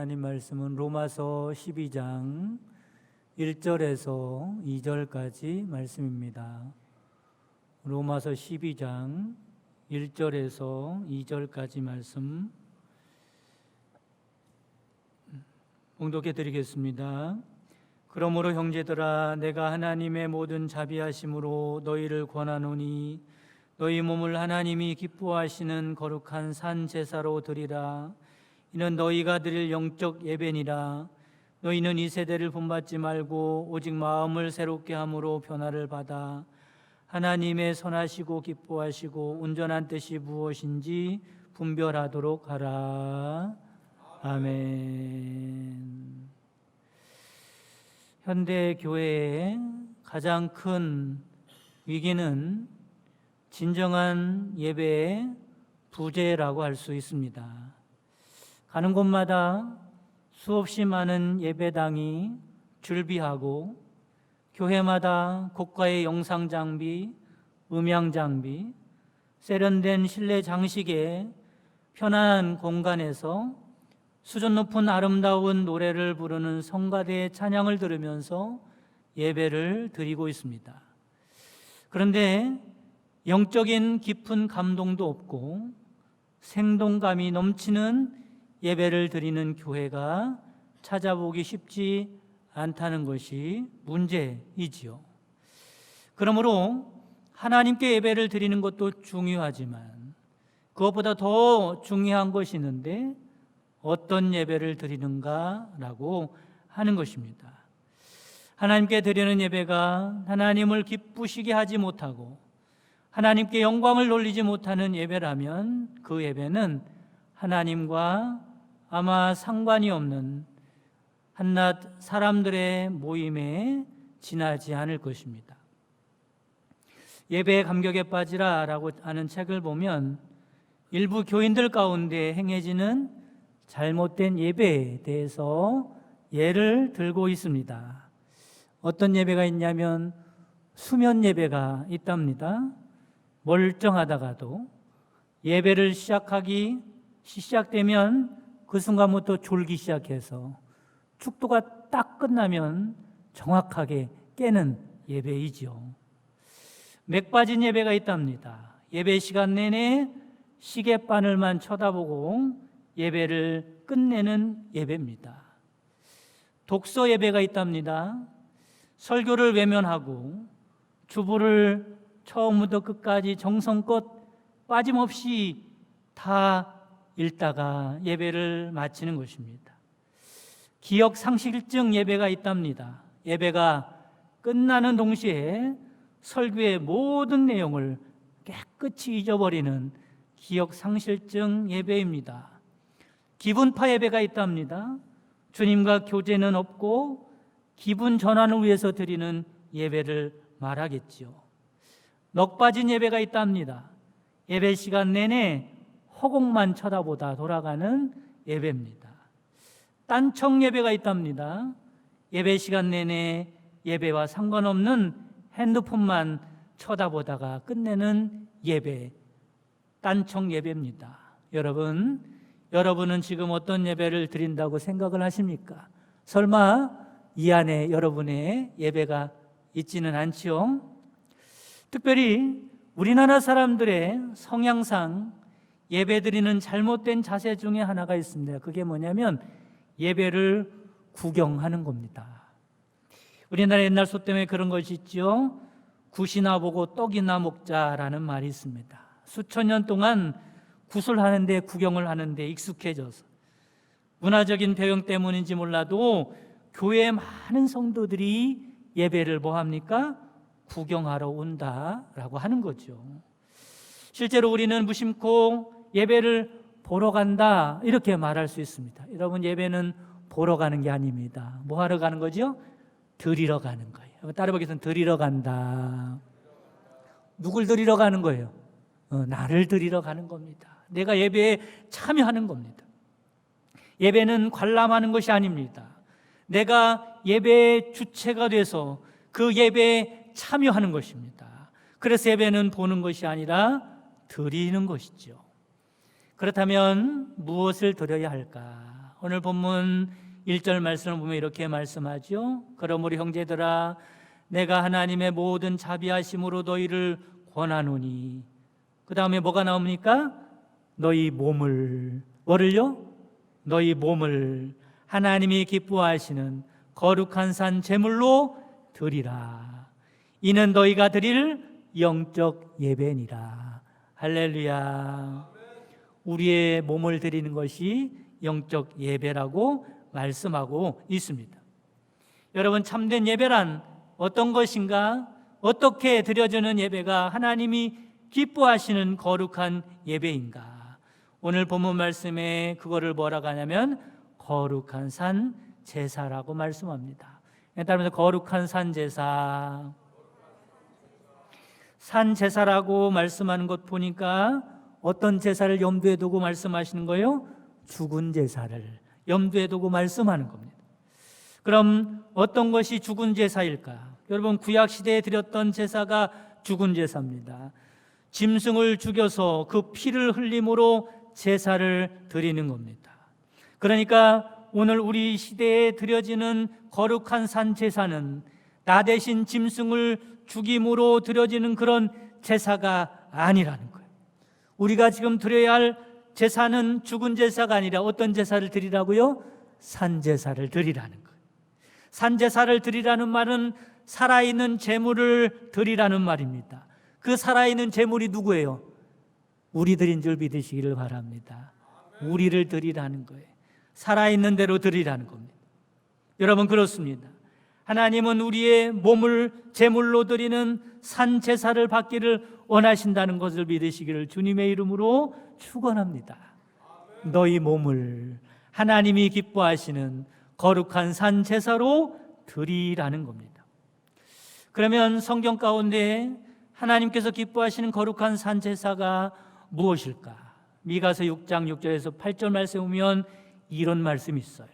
하나님 말씀은 로마서 12장 1절에서 2절까지 말씀입니다. 로마서 12장 1절에서 2절까지 말씀 봉독해 드리겠습니다. 그러므로 형제들아, 내가 하나님의 모든 자비하심으로 너희를 권하노니 너희 몸을 하나님이 기뻐하시는 거룩한 산 제사로 드리라. 이는 너희가 드릴 영적 예배니라. 너희는 이 세대를 본받지 말고 오직 마음을 새롭게 함으로 변화를 받아 하나님의 선하시고 기뻐하시고 온전한 뜻이 무엇인지 분별하도록 하라. 아멘. 현대 교회의 가장 큰 위기는 진정한 예배의 부재라고 할 수 있습니다. 가는 곳마다 수없이 많은 예배당이 줄비하고 교회마다 고가의 영상 장비, 음향 장비, 세련된 실내 장식에 편안한 공간에서 수준 높은 아름다운 노래를 부르는 성가대의 찬양을 들으면서 예배를 드리고 있습니다. 그런데 영적인 깊은 감동도 없고 생동감이 넘치는 예배를 드리는 교회가 찾아보기 쉽지 않다는 것이 문제이지요. 그러므로 하나님께 예배를 드리는 것도 중요하지만 그것보다 더 중요한 것이 있는데 어떤 예배를 드리는가라고 하는 것입니다. 하나님께 드리는 예배가 하나님을 기쁘시게 하지 못하고 하나님께 영광을 돌리지 못하는 예배라면 그 예배는 하나님과 아마 상관이 없는 한낱 사람들의 모임에 지나지 않을 것입니다. 예배의 감격에 빠지라라고 하는 책을 보면 일부 교인들 가운데 행해지는 잘못된 예배에 대해서 예를 들고 있습니다. 어떤 예배가 있냐면 수면 예배가 있답니다. 멀쩡하다가도 예배를 시작되면 그 순간부터 졸기 시작해서 축도가 딱 끝나면 정확하게 깨는 예배이지요. 맥 빠진 예배가 있답니다. 예배 시간 내내 시계바늘만 쳐다보고 예배를 끝내는 예배입니다. 독서 예배가 있답니다. 설교를 외면하고 주보를 처음부터 끝까지 정성껏 빠짐없이 다 읽다가 예배를 마치는 것입니다. 기억 상실증 예배가 있답니다. 예배가 끝나는 동시에 설교의 모든 내용을 깨끗이 잊어버리는 기억 상실증 예배입니다. 기분파 예배가 있답니다. 주님과 교제는 없고 기분 전환을 위해서 드리는 예배를 말하겠지요. 넋 빠진 예배가 있답니다. 예배 시간 내내 허공만 쳐다보다 돌아가는 예배입니다. 딴청 예배가 있답니다. 예배 시간 내내 예배와 상관없는 핸드폰만 쳐다보다가 끝내는 예배, 딴청 예배입니다. 여러분은 지금 어떤 예배를 드린다고 생각을 하십니까? 설마 이 안에 여러분의 예배가 있지는 않지요? 특별히 우리나라 사람들의 성향상 예배드리는 잘못된 자세 중에 하나가 있습니다. 그게 뭐냐면 예배를 구경하는 겁니다. 우리나라 옛날 소 때문에 그런 것이 있죠. 굿이나 보고 떡이나 먹자라는 말이 있습니다. 수천 년 동안 굿을 하는데 구경을 하는데 익숙해져서 문화적인 배경 때문인지 몰라도 교회에 많은 성도들이 예배를 뭐합니까? 구경하러 온다라고 하는 거죠. 실제로 우리는 무심코 예배를 보러 간다 이렇게 말할 수 있습니다. 여러분, 예배는 보러 가는 게 아닙니다. 뭐 하러 가는 거죠? 드리러 가는 거예요. 따라보기에서는 드리러 간다. 누굴 드리러 가는 거예요? 나를 드리러 가는 겁니다. 내가 예배에 참여하는 겁니다. 예배는 관람하는 것이 아닙니다. 내가 예배의 주체가 돼서 그 예배에 참여하는 것입니다. 그래서 예배는 보는 것이 아니라 드리는 것이죠. 그렇다면 무엇을 드려야 할까? 오늘 본문 1절 말씀을 보면 이렇게 말씀하죠. 그러므로 형제들아 내가 하나님의 모든 자비하심으로 너희를 권하노니, 그 다음에 뭐가 나옵니까? 너희 몸을, 뭐를요? 너희 몸을 하나님이 기뻐하시는 거룩한 산 제물로 드리라. 이는 너희가 드릴 영적 예배니라. 할렐루야. 우리의 몸을 드리는 것이 영적 예배라고 말씀하고 있습니다. 여러분, 참된 예배란 어떤 것인가? 어떻게 드려지는 예배가 하나님이 기뻐하시는 거룩한 예배인가? 오늘 본문 말씀에 그거를 뭐라고 하냐면 거룩한 산 제사라고 말씀합니다. 따라서 거룩한 산 제사, 산 제사라고 말씀하는 것 보니까 어떤 제사를 염두에 두고 말씀하시는 거예요? 죽은 제사를 염두에 두고 말씀하는 겁니다. 그럼 어떤 것이 죽은 제사일까? 여러분, 구약 시대에 드렸던 제사가 죽은 제사입니다. 짐승을 죽여서 그 피를 흘림으로 제사를 드리는 겁니다. 그러니까 오늘 우리 시대에 드려지는 거룩한 산 제사는 나 대신 짐승을 죽임으로 드려지는 그런 제사가 아니라는 거예요. 우리가 지금 드려야 할 제사는 죽은 제사가 아니라 어떤 제사를 드리라고요? 산 제사를 드리라는 거예요. 산 제사를 드리라는 말은 살아있는 제물을 드리라는 말입니다. 그 살아있는 제물이 누구예요? 우리들인 줄 믿으시기를 바랍니다. 우리를 드리라는 거예요. 살아있는 대로 드리라는 겁니다. 여러분, 그렇습니다. 하나님은 우리의 몸을 제물로 드리는 산 제사를 받기를 원하신다는 것을 믿으시기를 주님의 이름으로 축원합니다. 너희 몸을 하나님이 기뻐하시는 거룩한 산 제사로 드리라는 겁니다. 그러면 성경 가운데 하나님께서 기뻐하시는 거룩한 산 제사가 무엇일까? 미가서 6장 6절에서 8절 말씀에 보면 이런 말씀이 있어요.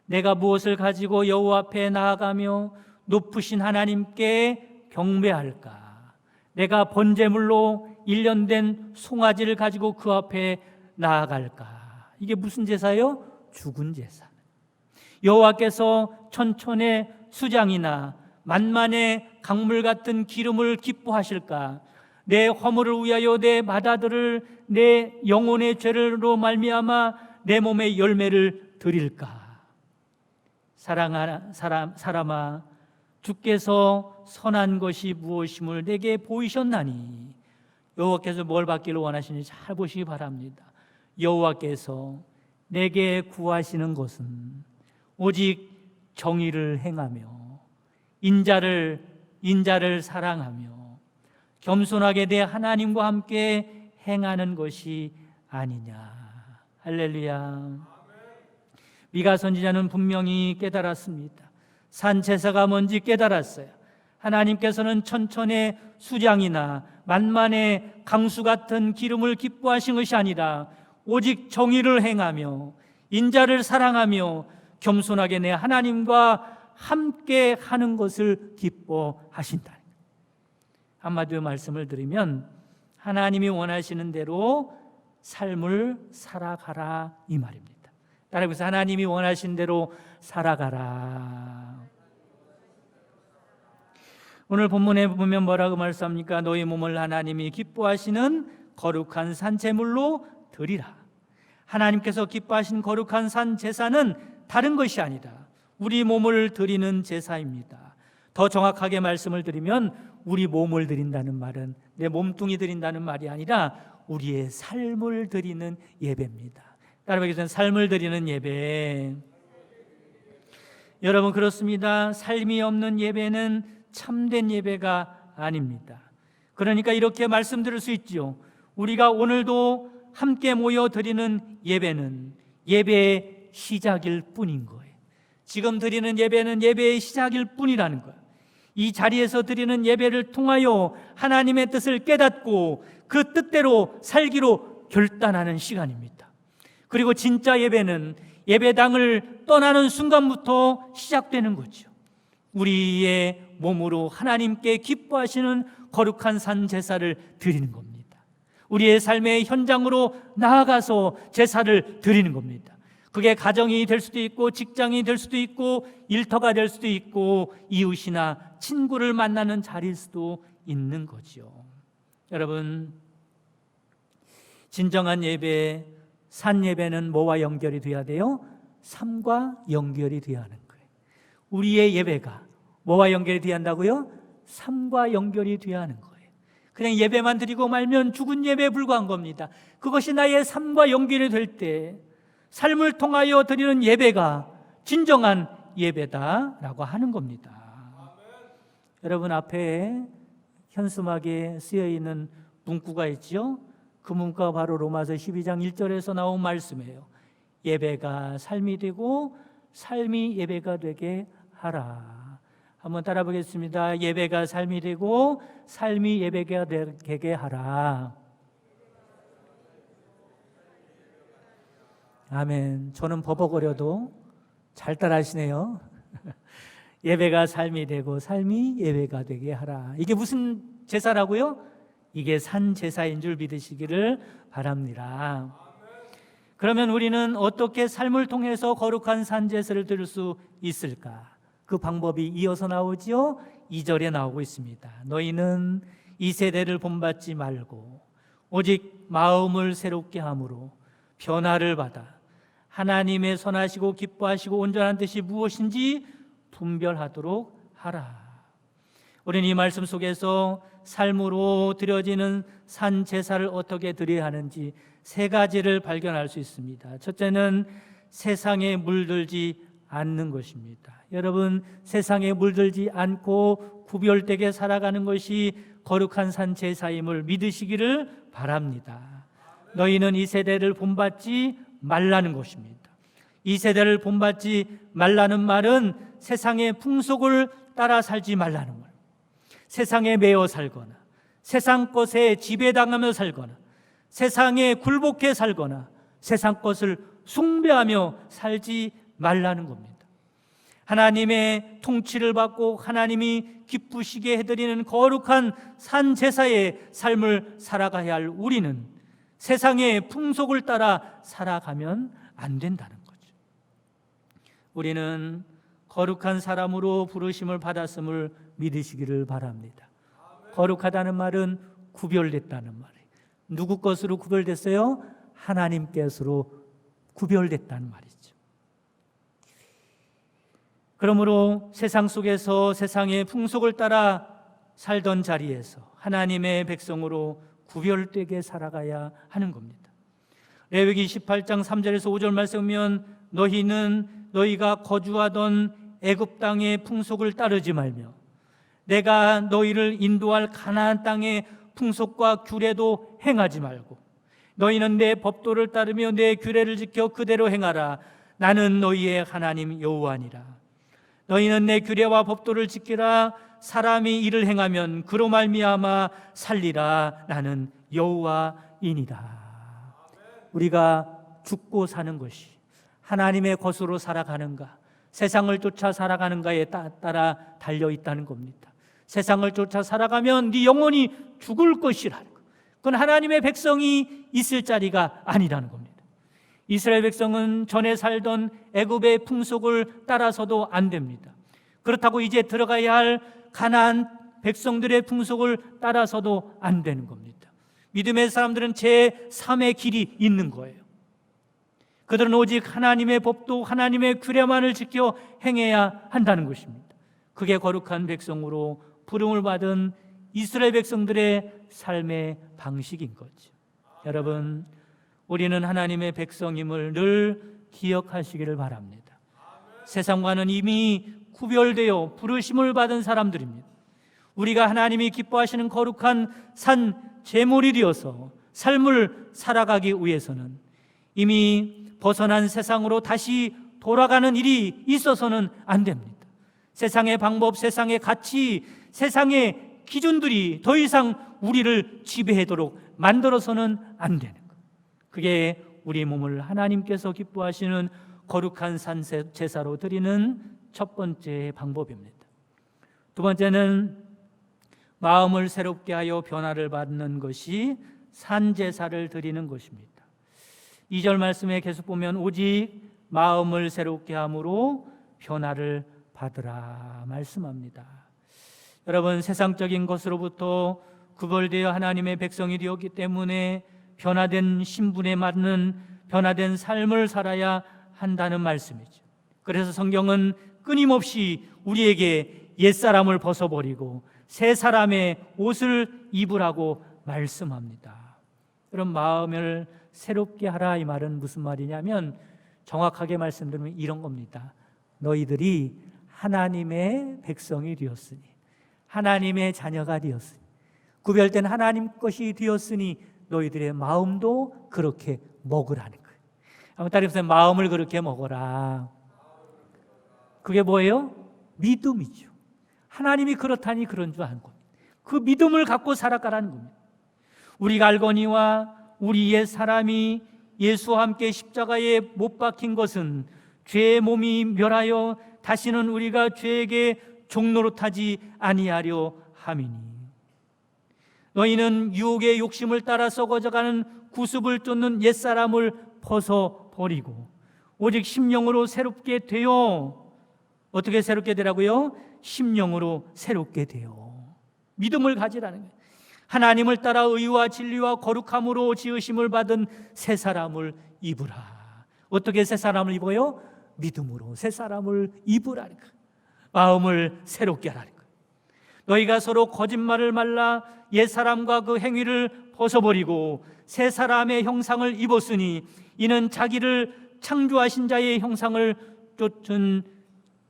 내가 무엇을 가지고 여호와 앞에 나아가며 높으신 하나님께 경배할까? 내가 번제물로 1년 된 송아지를 가지고 그 앞에 나아갈까? 이게 무슨 제사요? 죽은 제사. 여호와께서 천천의 수장이나 만만의 강물 같은 기름을 기뻐하실까? 내 허물을 위하여 내 맏아들을 내 영혼의 죄로 말미암아 내 몸의 열매를 드릴까? 사람아, 주께서 선한 것이 무엇임을 내게 보이셨나니. 여호와께서 뭘 받기를 원하시는지 잘 보시기 바랍니다. 여호와께서 내게 구하시는 것은 오직 정의를 행하며 인자를 사랑하며 겸손하게 내 하나님과 함께 행하는 것이 아니냐. 할렐루야. 미가 선지자는 분명히 깨달았습니다. 산 제사가 뭔지 깨달았어요. 하나님께서는 천천의 수장이나 만만의 강수 같은 기름을 기뻐하신 것이 아니라 오직 정의를 행하며 인자를 사랑하며 겸손하게 내 하나님과 함께 하는 것을 기뻐하신다. 한마디로 말씀을 드리면 하나님이 원하시는 대로 삶을 살아가라, 이 말입니다. 따라해서 하나님이 원하신 대로 살아가라. 오늘 본문에 보면 뭐라고 말씀합니까? 너희 몸을 하나님이 기뻐하시는 거룩한 산 제물로 드리라. 하나님께서 기뻐하신 거룩한 산 제사는 다른 것이 아니라 우리 몸을 드리는 제사입니다. 더 정확하게 말씀을 드리면 우리 몸을 드린다는 말은 내 몸뚱이 드린다는 말이 아니라 우리의 삶을 드리는 예배입니다. 따라서 삶을 드리는 예배. 여러분, 그렇습니다. 삶이 없는 예배는 참된 예배가 아닙니다. 그러니까 이렇게 말씀드릴 수 있죠. 우리가 오늘도 함께 모여 드리는 예배는 예배의 시작일 뿐인 거예요. 지금 드리는 예배는 예배의 시작일 뿐이라는 거예요. 이 자리에서 드리는 예배를 통하여 하나님의 뜻을 깨닫고 그 뜻대로 살기로 결단하는 시간입니다. 그리고 진짜 예배는 예배당을 떠나는 순간부터 시작되는 거죠. 우리의 몸으로 하나님께 기뻐하시는 거룩한 산 제사를 드리는 겁니다. 우리의 삶의 현장으로 나아가서 제사를 드리는 겁니다. 그게 가정이 될 수도 있고 직장이 될 수도 있고 일터가 될 수도 있고 이웃이나 친구를 만나는 자리일 수도 있는 거죠. 여러분, 진정한 예배, 산 예배는 뭐와 연결이 돼야 돼요? 삶과 연결이 돼야 하는 거예요. 우리의 예배가 뭐와 연결이 돼야 한다고요? 삶과 연결이 돼야 하는 거예요. 그냥 예배만 드리고 말면 죽은 예배에 불과한 겁니다. 그것이 나의 삶과 연결이 될 때 삶을 통하여 드리는 예배가 진정한 예배다라고 하는 겁니다. 여러분, 앞에 현수막에 쓰여있는 문구가 있죠. 그 문구가 바로 로마서 12장 1절에서 나온 말씀이에요. 예배가 삶이 되고 삶이 예배가 되게 하라. 한번 따라 보겠습니다. 예배가 삶이 되고 삶이 예배가 되게 하라. 아멘. 저는 버벅거려도 잘 따라하시네요. 예배가 삶이 되고 삶이 예배가 되게 하라. 이게 무슨 제사라고요? 이게 산 제사인 줄 믿으시기를 바랍니다. 그러면 우리는 어떻게 삶을 통해서 거룩한 산 제사를 드릴 수 있을까? 그 방법이 이어서 나오지요. 2절에 나오고 있습니다. 너희는 이 세대를 본받지 말고 오직 마음을 새롭게 함으로 변화를 받아 하나님의 선하시고 기뻐하시고 온전한 뜻이 무엇인지 분별하도록 하라. 우리는 이 말씀 속에서 삶으로 드려지는 산 제사를 어떻게 드려야 하는지 세 가지를 발견할 수 있습니다. 첫째는 세상에 물들지 않는 것입니다. 여러분, 세상에 물들지 않고 구별되게 살아가는 것이 거룩한 산 제사임을 믿으시기를 바랍니다. 너희는 이 세대를 본받지 말라는 것입니다. 이 세대를 본받지 말라는 말은 세상의 풍속을 따라 살지 말라는 말, 세상에 매여 살거나 세상 것에 지배당하며 살거나 세상에 굴복해 살거나 세상 것을 숭배하며 살지 말라는 겁니다. 하나님의 통치를 받고 하나님이 기쁘시게 해드리는 거룩한 산 제사의 삶을 살아가야 할 우리는 세상의 풍속을 따라 살아가면 안 된다는 거죠. 우리는 거룩한 사람으로 부르심을 받았음을 믿으시기를 바랍니다. 거룩하다는 말은 구별됐다는 말이에요. 누구 것으로 구별됐어요? 하나님께서로 구별됐다는 말이죠. 그러므로 세상 속에서 세상의 풍속을 따라 살던 자리에서 하나님의 백성으로 구별되게 살아가야 하는 겁니다. 레위기 18장 3절에서 5절 말씀이면 너희는 너희가 거주하던 애굽 땅의 풍속을 따르지 말며 내가 너희를 인도할 가나안 땅의 풍속과 규례도 행하지 말고 너희는 내 법도를 따르며 내 규례를 지켜 그대로 행하라. 나는 너희의 하나님 여호와니라. 너희는 내 규례와 법도를 지키라. 사람이 이를 행하면 그로 말미암아 살리라. 나는 여호와이니라. 우리가 죽고 사는 것이 하나님의 것으로 살아가는가, 세상을 쫓아 살아가는가에 따라 달려 있다는 겁니다. 세상을 쫓아 살아가면 네 영혼이 죽을 것이라는 것. 그건 하나님의 백성이 있을 자리가 아니라는 겁니다. 이스라엘 백성은 전에 살던 애굽의 풍속을 따라서도 안 됩니다. 그렇다고 이제 들어가야 할 가나안 백성들의 풍속을 따라서도 안 되는 겁니다. 믿음의 사람들은 제3의 길이 있는 거예요. 그들은 오직 하나님의 법도 하나님의 규례만을 지켜 행해야 한다는 것입니다. 그게 거룩한 백성으로 부름을 받은 이스라엘 백성들의 삶의 방식인 거죠. 여러분, 우리는 하나님의 백성임을 늘 기억하시기를 바랍니다. 세상과는 이미 구별되어 부르심을 받은 사람들입니다. 우리가 하나님이 기뻐하시는 거룩한 산 제물이 되어서 삶을 살아가기 위해서는 이미 벗어난 세상으로 다시 돌아가는 일이 있어서는 안 됩니다. 세상의 방법, 세상의 가치, 세상의 기준들이 더 이상 우리를 지배하도록 만들어서는 안 되는 것. 그게 우리 몸을 하나님께서 기뻐하시는 거룩한 산 제사로 드리는 첫 번째 방법입니다. 두 번째는 마음을 새롭게 하여 변화를 받는 것이 산 제사를 드리는 것입니다. 2절 말씀에 계속 보면 오직 마음을 새롭게 함으로 변화를 받으라 말씀합니다. 여러분, 세상적인 것으로부터 구별되어 하나님의 백성이 되었기 때문에 변화된 신분에 맞는 변화된 삶을 살아야 한다는 말씀이죠. 그래서 성경은 끊임없이 우리에게 옛사람을 벗어버리고 새 사람의 옷을 입으라고 말씀합니다. 그럼 마음을 새롭게 하라, 이 말은 무슨 말이냐면 정확하게 말씀드리면 이런 겁니다. 너희들이 하나님의 백성이 되었으니, 하나님의 자녀가 되었으니, 구별된 하나님 것이 되었으니 너희들의 마음도 그렇게 먹으라는 거예요. 한번 따라해보세요. 마음을 그렇게 먹어라. 그게 뭐예요? 믿음이죠. 하나님이 그렇다니 그런 줄 아는 겁니다. 그 믿음을 갖고 살아가라는 겁니다. 우리가 알거니와 우리 옛 사람이 예수와 함께 십자가에 못 박힌 것은 죄의 몸이 멸하여 다시는 우리가 죄에게 종노릇하지 아니하려 함이니, 너희는 유혹의 욕심을 따라 썩어져가는 구습을 쫓는 옛사람을 벗어버리고 오직 심령으로 새롭게 되어, 어떻게 새롭게 되라고요? 심령으로 새롭게 되어 믿음을 가지라는 거예요. 하나님을 따라 의와 진리와 거룩함으로 지으심을 받은 새 사람을 입으라. 어떻게 새 사람을 입어요? 믿음으로 새 사람을 입으라는 거예요. 마음을 새롭게 하라는 거예요. 너희가 서로 거짓말을 말라 옛 사람과 그 행위를 벗어버리고 새 사람의 형상을 입었으니 이는 자기를 창조하신 자의 형상을 쫓은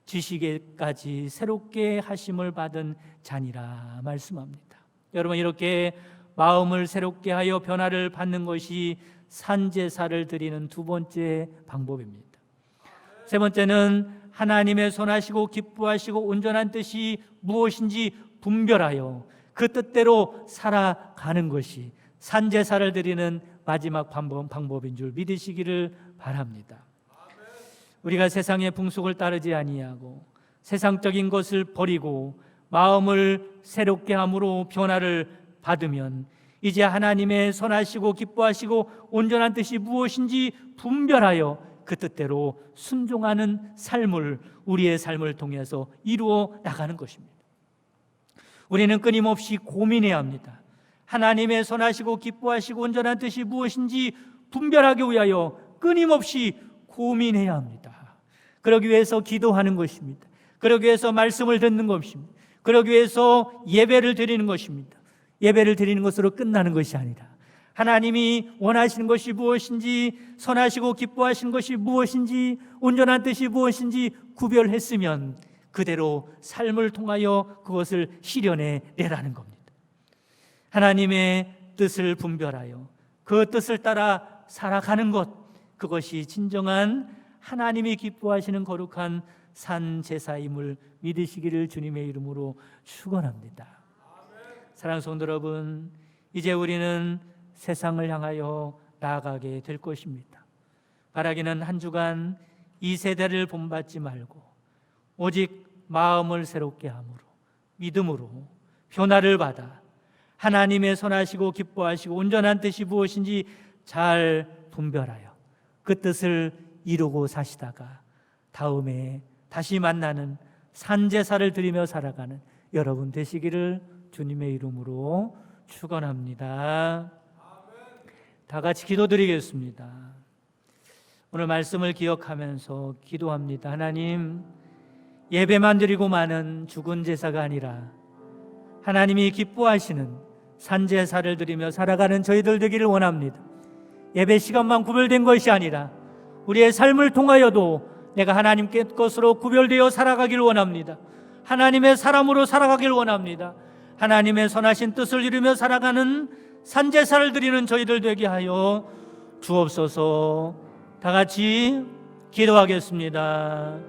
지식에까지 새롭게 하심을 받은 자니라 말씀합니다. 여러분, 이렇게 마음을 새롭게 하여 변화를 받는 것이 산제사를 드리는 두 번째 방법입니다. 세 번째는 하나님의 선하시고 기뻐하시고 온전한 뜻이 무엇인지 분별하여 그 뜻대로 살아가는 것이 산제사를 드리는 마지막 방법인 줄 믿으시기를 바랍니다. 우리가 세상의 풍속을 따르지 아니하고 세상적인 것을 버리고 마음을 새롭게 함으로 변화를 받으면 이제 하나님의 선하시고 기뻐하시고 온전한 뜻이 무엇인지 분별하여 그 뜻대로 순종하는 삶을 우리의 삶을 통해서 이루어 나가는 것입니다. 우리는 끊임없이 고민해야 합니다. 하나님의 선하시고 기뻐하시고 온전한 뜻이 무엇인지 분별하기 위하여 끊임없이 고민해야 합니다. 그러기 위해서 기도하는 것입니다. 그러기 위해서 말씀을 듣는 것입니다. 그러기 위해서 예배를 드리는 것입니다. 예배를 드리는 것으로 끝나는 것이 아니라 하나님이 원하시는 것이 무엇인지, 선하시고 기뻐하시는 것이 무엇인지, 온전한 뜻이 무엇인지 구별했으면 그대로 삶을 통하여 그것을 실현해 내라는 겁니다. 하나님의 뜻을 분별하여 그 뜻을 따라 살아가는 것, 그것이 진정한 하나님이 기뻐하시는 거룩한 산제사임을 믿으시기를 주님의 이름으로 축원합니다. 사랑하는 성도 여러분, 이제 우리는 세상을 향하여 나아가게 될 것입니다. 바라기는 한 주간 이 세대를 본받지 말고 오직 마음을 새롭게 함으로 믿음으로 변화를 받아 하나님의 선하시고 기뻐하시고 온전한 뜻이 무엇인지 잘 분별하여 그 뜻을 이루고 사시다가 다음에 다시 만나는 산제사를 드리며 살아가는 여러분 되시기를 주님의 이름으로 축원합니다. 다 같이 기도드리겠습니다. 오늘 말씀을 기억하면서 기도합니다. 하나님, 예배만 드리고 마는 죽은 제사가 아니라 하나님이 기뻐하시는 산제사를 드리며 살아가는 저희들 되기를 원합니다. 예배 시간만 구별된 것이 아니라 우리의 삶을 통하여도 내가 하나님께 것으로 구별되어 살아가길 원합니다. 하나님의 사람으로 살아가길 원합니다. 하나님의 선하신 뜻을 이루며 살아가는 산제사를 드리는 저희들 되게 하여 주옵소서. 다 같이 기도하겠습니다.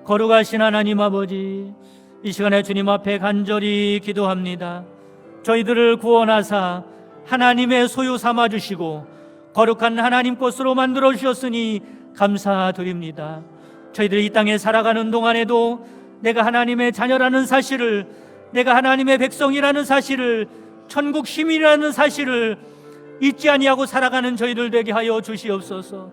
거룩하신 하나님 아버지, 이 시간에 주님 앞에 간절히 기도합니다. 저희들을 구원하사 하나님의 소유 삼아주시고 거룩한 하나님 것으로 만들어 주셨으니 감사드립니다. 저희들이 이 땅에 살아가는 동안에도 내가 하나님의 자녀라는 사실을, 내가 하나님의 백성이라는 사실을, 천국 시민이라는 사실을 잊지 아니하고 살아가는 저희들 되게 하여 주시옵소서.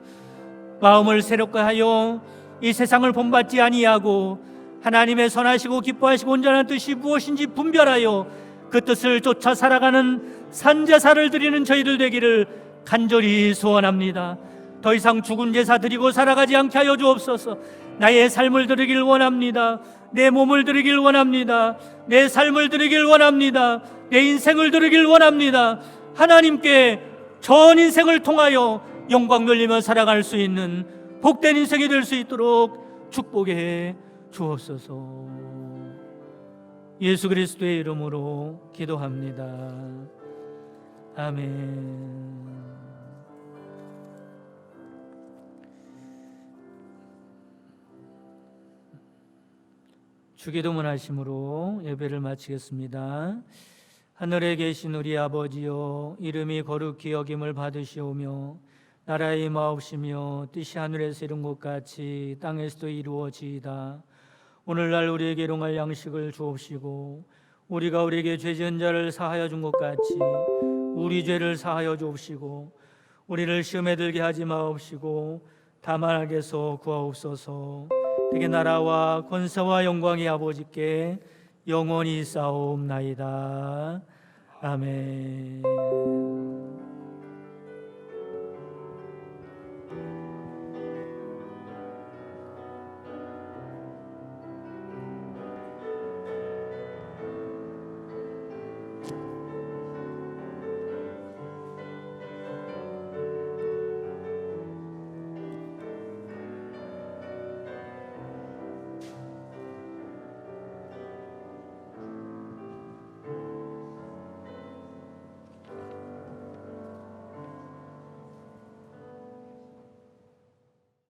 마음을 새롭게 하여 이 세상을 본받지 아니하고 하나님의 선하시고 기뻐하시고 온전한 뜻이 무엇인지 분별하여 그 뜻을 쫓아 살아가는 산제사를 드리는 저희들 되기를 간절히 소원합니다. 더 이상 죽은 제사 드리고 살아가지 않게 하여 주옵소서. 나의 삶을 드리길 원합니다. 내 몸을 드리길 원합니다. 내 삶을 드리길 원합니다. 내 인생을 드리길 원합니다. 하나님께 전 인생을 통하여 영광 돌리며 살아갈 수 있는 복된 인생이 될 수 있도록 축복해 주옵소서. 예수 그리스도의 이름으로 기도합니다. 아멘. 주기도문 하심으로 예배를 마치겠습니다. 하늘에 계신 우리 아버지여, 이름이 거룩히 여김을 받으시오며 나라의 임하옵시며 뜻이 하늘에서 이룬 것 같이 땅에서도 이루어지이다. 오늘날 우리에게 일용할 양식을 주옵시고 우리가 우리에게 죄 지은 자를 사하여 준 것 같이 우리 죄를 사하여 주옵시고 우리를 시험에 들게 하지 마옵시고 다만 악에서 구하옵소서. 되게 나라와 권세와 영광이 아버지께 영원히 쌓옵나이다. 아멘.